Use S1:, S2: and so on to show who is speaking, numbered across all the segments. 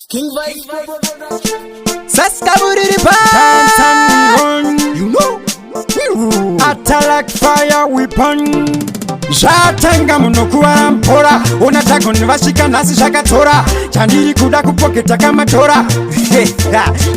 S1: King Vibes.
S2: Saskaburi
S1: Tantan,
S2: you know.
S1: atta like fire weapon. Zvatenga munokuva mpora unataka nivashika nhasi zvakatora chandiri kuda kupoketa kamatora.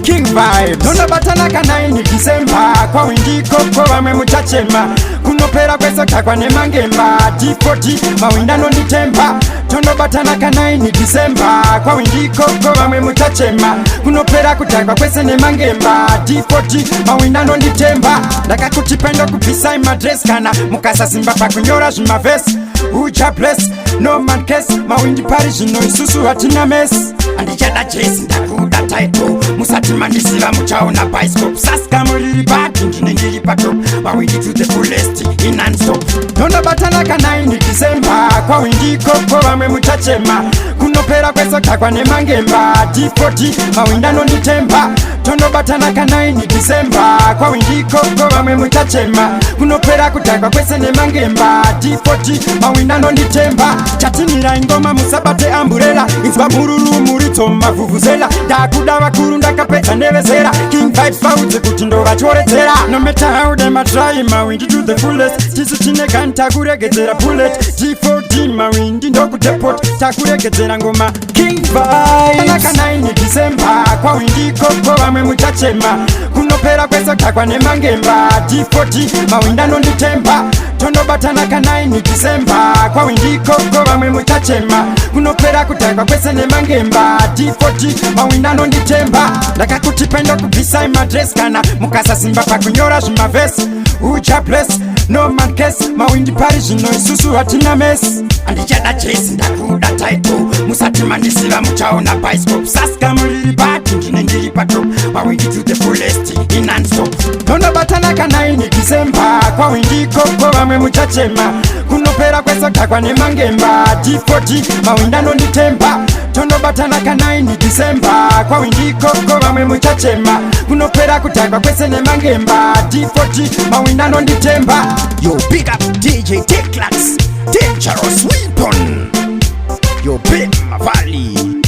S1: King Vibes tonobatana kanaini December kwawindikoko vamwe muchachema kunopera kwesotakwa nemangemba D40 mawinda nonditemba tonobatana kanaini December kwawindikoko vamwe muchachema kunopera kutakwa kwese nemangemba D40 mawinda nonditemba ndakakutipendo kubvisai madress kana mukasasimba pakunyora zvimavhesi ucha bless no man case mawindi pari zvino isusu hatina mesi andichada jesi ndakuda title musati mandisiva muchaona bioscope saska muriri bati ndine ndiri patop mawindi to the fullest in non-stop tonobatana kanaini December kwawindikoko vamwe muchachema kunopera kwesotakwa nemangemba D40 mawinda nonditemba tonobatana kanaini December kwawindikoko vamwe muchachema kunopera kutakwa kwese nemangemba D40 mawinda nonditemba chatinira ingoma musabate amburela inzwa mururu murito mavuvuzela ndakuda vakuru ndakapedza nevezera King Vibes vaudze kuti ndovachoredzera no matter how them try mawindi to the fullest tisu tine gani takuregedzera bullet D40 mawindi ndokudeport takuregedzera ngoma King Vibes kanaini December kwawindikoko vamwe muchachema kunopera kwesotakwa nemangemba D40 mawinda nonditemba tonobatana kanaini December kwawindikoko vamwe muchachema kunopera kutakwa kwese nemangemba D40 mawinda nonditemba ndakakutipendo kubvisai madress kana mukasasimba pakunyora zvimavhesi ucha bless no man case mawindi pari zvino isusu hatina mesi andichada jesi ndakuda title musati mandisiva muchaona bioscope saska muriri bati ndine ndiri patop mawindi to the fullest in non-stop tonobatana kanaini December kwawindikoko vamwe muchachema kunopera kwesotakwa nemangemba D40 mawinda nonditemba tonobatana kanaini December kwawindikoko vamwe muchachema kunopera kutakwa kwese nemangemba D40 mawinda nonditemba.
S2: Yo, big up DJ T-Clax, Dangerous Weapon. Yo, Big Valley.